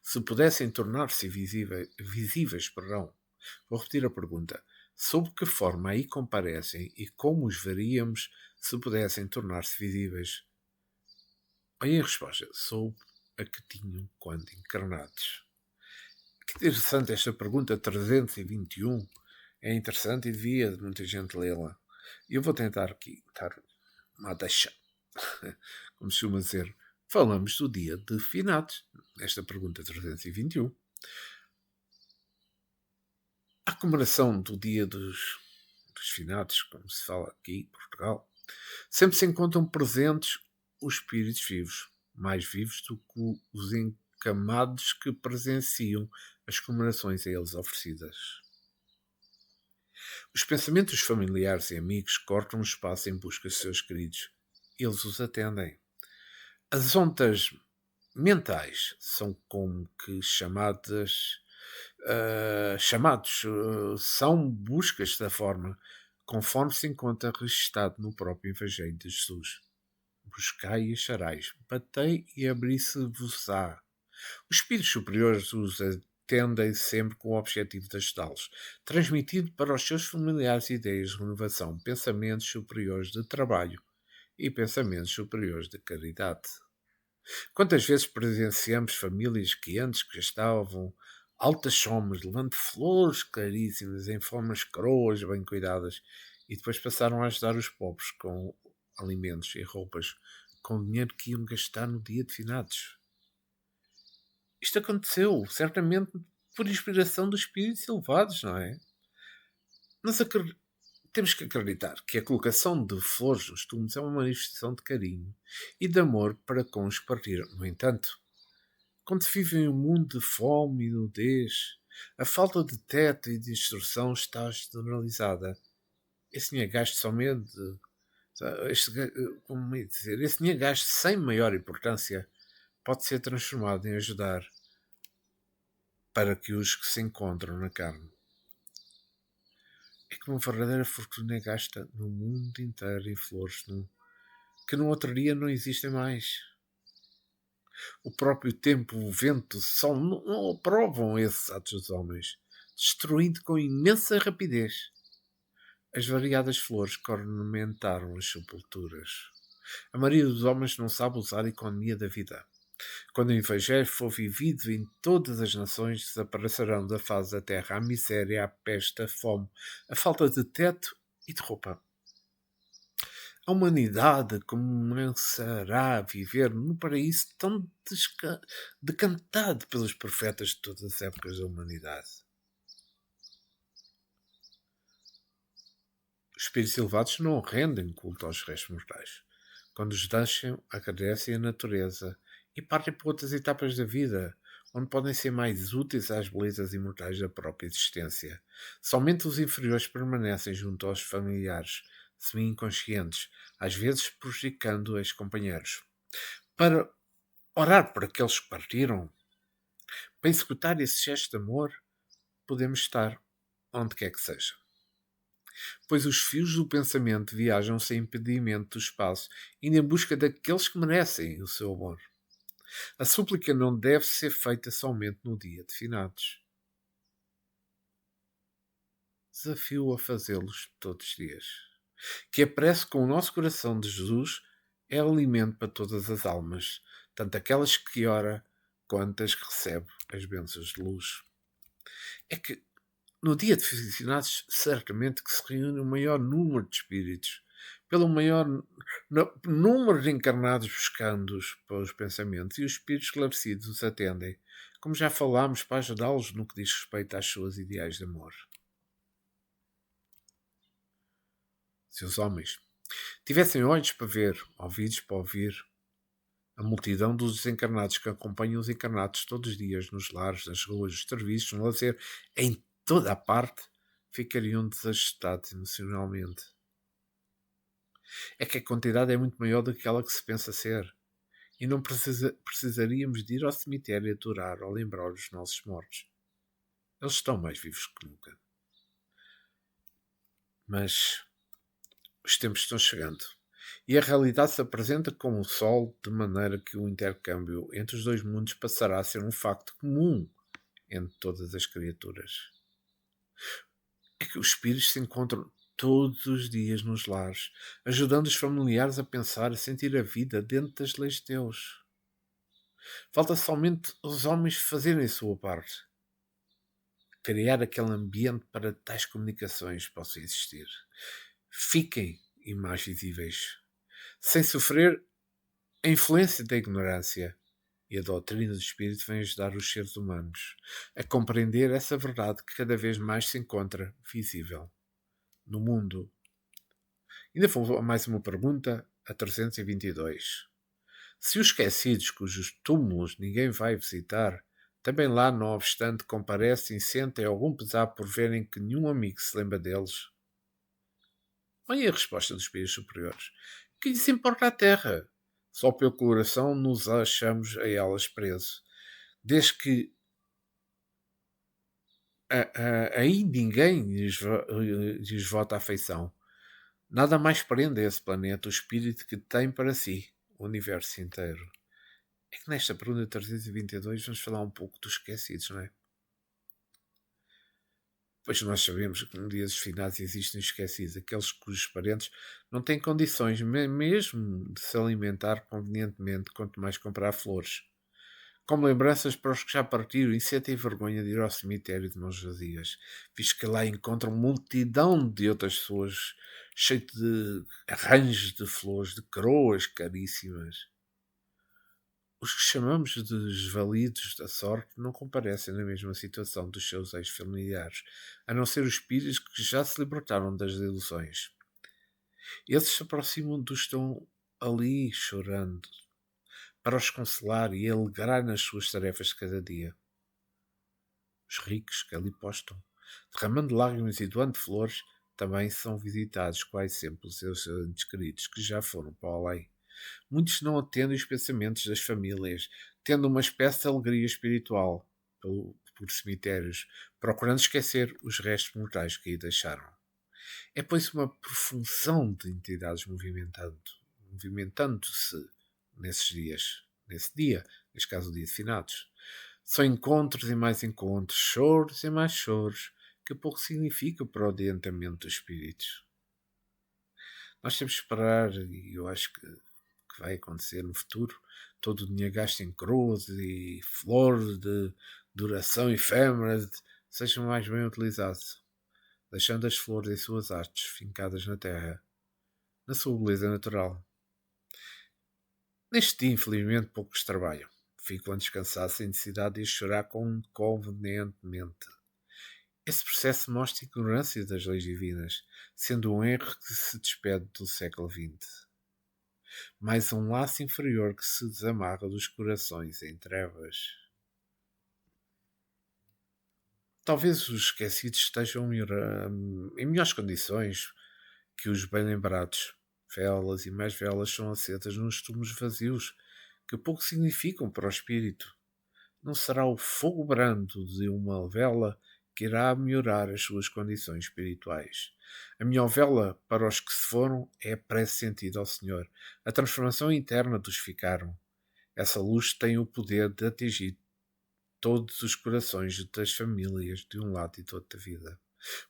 se pudessem tornar-se visíveis, perdão. Vou repetir a pergunta. Sob que forma aí comparecem e como os veríamos se pudessem tornar-se visíveis? Olhem a resposta. Sob a que tinham quando encarnados. Que interessante esta pergunta 321. É interessante e devia muita gente lê-la. Eu vou tentar aqui dar uma deixa. Como se costuma dizer, falamos do dia de finados. Esta pergunta 321. A comemoração do dia dos finados, como se fala aqui em Portugal, sempre se encontram presentes os espíritos vivos, mais vivos do que os encamados que presenciam as comemorações a eles oferecidas. Os pensamentos familiares e amigos cortam o espaço em busca de seus queridos, eles os atendem. As ondas mentais são como que são buscas da forma, conforme se encontra registado no próprio Evangelho de Jesus. Buscai e acharais, batei e abri-se-vos-á. Os espíritos superiores os atendem sempre com o objetivo de ajudá-los, transmitindo para os seus familiares ideias de renovação, pensamentos superiores de trabalho e pensamentos superiores de caridade. Quantas vezes presenciamos famílias que antes gastavam altas somas levando flores caríssimas em formas coroas bem cuidadas e depois passaram a ajudar os pobres com alimentos e roupas com o dinheiro que iam gastar no dia de finados. Isto aconteceu, certamente, por inspiração dos espíritos elevados, não é? Nós temos que acreditar que a colocação de flores nos túmulos é uma manifestação de carinho e de amor para com os que partiram. No entanto, quando se vive em um mundo de fome e nudez, a falta de teto e de instrução está generalizada. Esse dinheiro gasto somente, como é dizer, esse dinheiro gasto sem maior importância pode ser transformado em ajudar para que os que se encontram na carne. É que uma verdadeira fortuna é gasta no mundo inteiro em flores que no outro dia não existem mais. O próprio tempo, o vento, o sol não aprovam esses atos dos homens, destruindo com imensa rapidez as variadas flores que ornamentaram as sepulturas. A maioria dos homens não sabe usar a economia da vida. Quando o Evangelho for vivido em todas as nações, desaparecerão da face da terra a miséria, a peste, a fome, a falta de teto e de roupa. A humanidade começará a viver num paraíso tão decantado pelos profetas de todas as épocas da humanidade. Os espíritos elevados não rendem culto aos restos mortais. Quando os deixam, agradecem a natureza e partem para outras etapas da vida, onde podem ser mais úteis às belezas imortais da própria existência. Somente os inferiores permanecem junto aos familiares, semi-inconscientes, às vezes prejudicando os companheiros. Para orar por aqueles que partiram, para executar esse gesto de amor, podemos estar onde quer que seja. Pois os fios do pensamento viajam sem impedimento do espaço, indo em busca daqueles que merecem o seu amor. A súplica não deve ser feita somente no dia de finados. Desafio a fazê-los todos os dias. Que a prece com o nosso coração de Jesus é alimento para todas as almas, tanto aquelas que ora quanto as que recebem as bênçãos de luz. É que no dia de finados, certamente que se reúne o maior número de espíritos, pelo maior número de encarnados buscando-os pelos pensamentos, e os espíritos esclarecidos os atendem, como já falámos, para ajudá-los no que diz respeito às suas ideais de amor. Se os homens tivessem olhos para ver, ouvidos para ouvir, a multidão dos desencarnados que acompanham os encarnados todos os dias nos lares, nas ruas, nos serviços, no lazer, em toda a parte, ficariam desajustados emocionalmente. É que a quantidade é muito maior do que aquela que se pensa ser, e não precisaríamos de ir ao cemitério adorar ou lembrar os nossos mortos. Eles estão mais vivos que nunca. Mas os tempos estão chegando, e a realidade se apresenta como o sol, de maneira que o intercâmbio entre os dois mundos passará a ser um facto comum entre todas as criaturas. É que os espíritos se encontram todos os dias nos lares, ajudando os familiares a pensar, a sentir a vida dentro das leis de Deus. Falta somente os homens fazerem a sua parte. Criar aquele ambiente para tais comunicações possam existir. Fiquem mais visíveis, sem sofrer a influência da ignorância. E a doutrina do Espírito vem ajudar os seres humanos a compreender essa verdade que cada vez mais se encontra visível no mundo. Ainda vou a mais uma pergunta, a 322. Se os esquecidos cujos túmulos ninguém vai visitar, também lá, não obstante, comparecem e sentem algum pesar por verem que nenhum amigo se lembra deles? Olha a resposta dos espíritos superiores. Que lhes importa a terra? Só pelo coração nos achamos a elas presos. Desde que aí ninguém lhes vota afeição. Nada mais prende a esse planeta o espírito que tem para si, o universo inteiro. É que nesta pergunta 322 vamos falar um pouco dos esquecidos, não é? Pois nós sabemos que no dia dos finados existem os esquecidos, aqueles cujos parentes não têm condições mesmo de se alimentar convenientemente, quanto mais comprar flores. Como lembranças para os que já partiram e sentem vergonha de ir ao cemitério de mãos vazias, visto que lá encontram multidão de outras pessoas cheias de arranjos de flores, de coroas caríssimas. Os que chamamos de desvalidos da sorte não comparecem na mesma situação dos seus ex-familiares, a não ser os espíritos que já se libertaram das ilusões. Esses se aproximam dos que estão ali chorando, para os consolar e alegrar nas suas tarefas de cada dia. Os ricos que ali postam, derramando lágrimas e doando flores, também são visitados quase sempre os seus entes queridos que já foram para o além. Muitos não atendem os pensamentos das famílias, tendo uma espécie de alegria espiritual por cemitérios, procurando esquecer os restos mortais que aí deixaram. É, pois, uma profusão de entidades movimentando-se nesse dia, neste caso o dia de finados. São encontros e mais encontros, choros e mais choros, que pouco significa para o adiantamento dos espíritos. Nós temos que esperar, e eu acho que vai acontecer no futuro, todo o dinheiro gasto em cruz e flores de oração efêmera sejam mais bem utilizados, deixando as flores em suas artes fincadas na terra, na sua beleza natural. Neste dia, infelizmente, poucos trabalham. Ficam a descansar sem necessidade de chorar convenientemente. Esse processo mostra a ignorância das leis divinas, sendo um erro que se despede do século XX. Mais um laço inferior que se desamarra dos corações em trevas. Talvez os esquecidos estejam em melhores condições que os bem lembrados. Velas e mais velas são acesas nos túmulos vazios, que pouco significam para o espírito. Não será o fogo brando de uma vela que irá melhorar as suas condições espirituais. A melhor vela para os que se foram é a prece sentida ao Senhor, a transformação interna dos que ficaram. Essa luz tem o poder de atingir todos os corações das famílias de um lado e do outro da vida,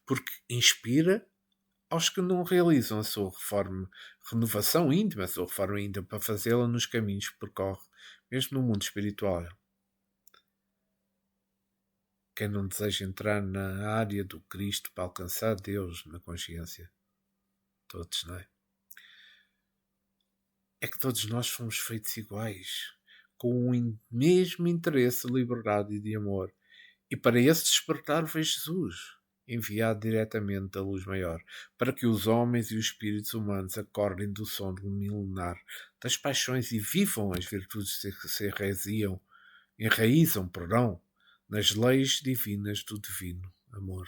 porque inspira aos que não realizam a sua renovação íntima, a sua reforma íntima, para fazê-la nos caminhos que percorre, mesmo no mundo espiritual. Quem não deseja entrar na área do Cristo para alcançar Deus na consciência? Todos, não é? É que todos nós somos feitos iguais, com o mesmo interesse de liberdade e de amor. E para esse despertar veio Jesus, enviado diretamente da luz maior, para que os homens e os espíritos humanos acordem do sono milenar das paixões e vivam as virtudes que se enraizam, nas leis divinas do divino amor.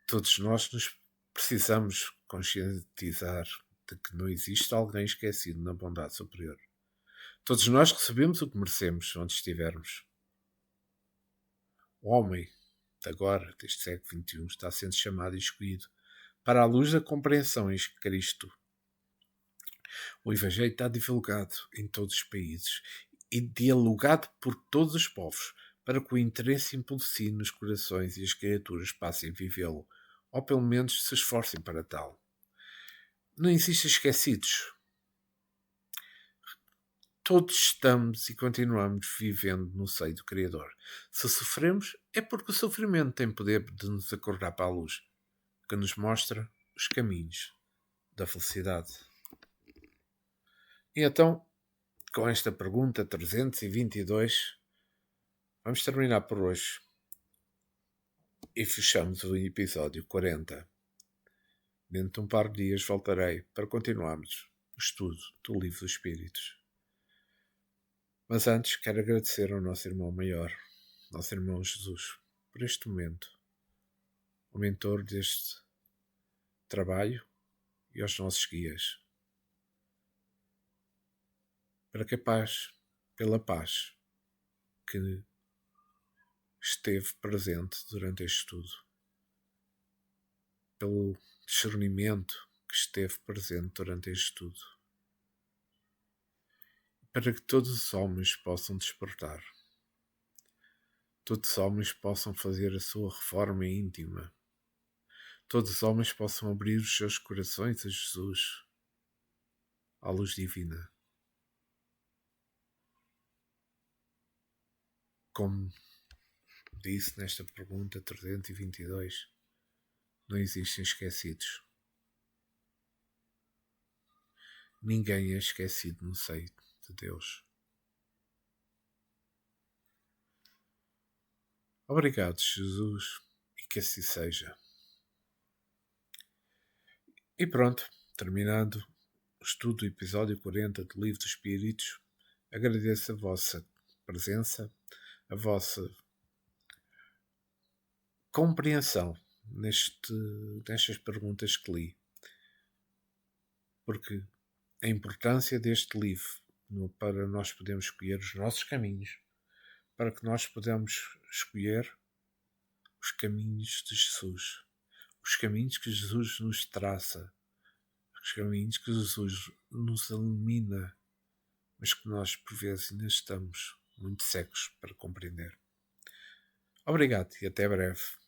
Todos nós nos precisamos conscientizar de que não existe alguém esquecido na bondade superior. Todos nós recebemos o que merecemos onde estivermos. O homem de agora, deste século XXI, está sendo chamado e escolhido para a luz da compreensão em Cristo. O Evangelho está divulgado em todos os países e dialogado por todos os povos, para que o interesse impulsie nos corações e as criaturas passem a vivê-lo, ou pelo menos se esforcem para tal. Não existem esquecidos. Todos estamos e continuamos vivendo no seio do Criador. Se sofremos, é porque o sofrimento tem poder de nos acordar para a luz, que nos mostra os caminhos da felicidade. E então, com esta pergunta 322, vamos terminar por hoje. E fechamos o episódio 40. Dentro de um par de dias voltarei para continuarmos o estudo do Livro dos Espíritos. Mas antes quero agradecer ao nosso irmão maior, nosso irmão Jesus, por este momento, o mentor deste trabalho e aos nossos guias, para que a paz, pela paz que esteve presente durante este estudo, pelo discernimento que esteve presente durante este estudo, para que todos os homens possam despertar, todos os homens possam fazer a sua reforma íntima, todos os homens possam abrir os seus corações a Jesus, à luz divina. Como disse nesta pergunta 322, não existem esquecidos. Ninguém é esquecido no seio de Deus. Obrigado, Jesus, e que assim seja. E pronto, terminando o estudo do episódio 40 do Livro dos Espíritos, agradeço a vossa presença, a vossa compreensão nestas perguntas que li, porque a importância deste livro para nós podermos escolher os nossos caminhos, para que nós podamos escolher os caminhos de Jesus, os caminhos que Jesus nos traça, os caminhos que Jesus nos ilumina, mas que nós por vezes ainda estamos muito cegos para compreender. Obrigado e até breve.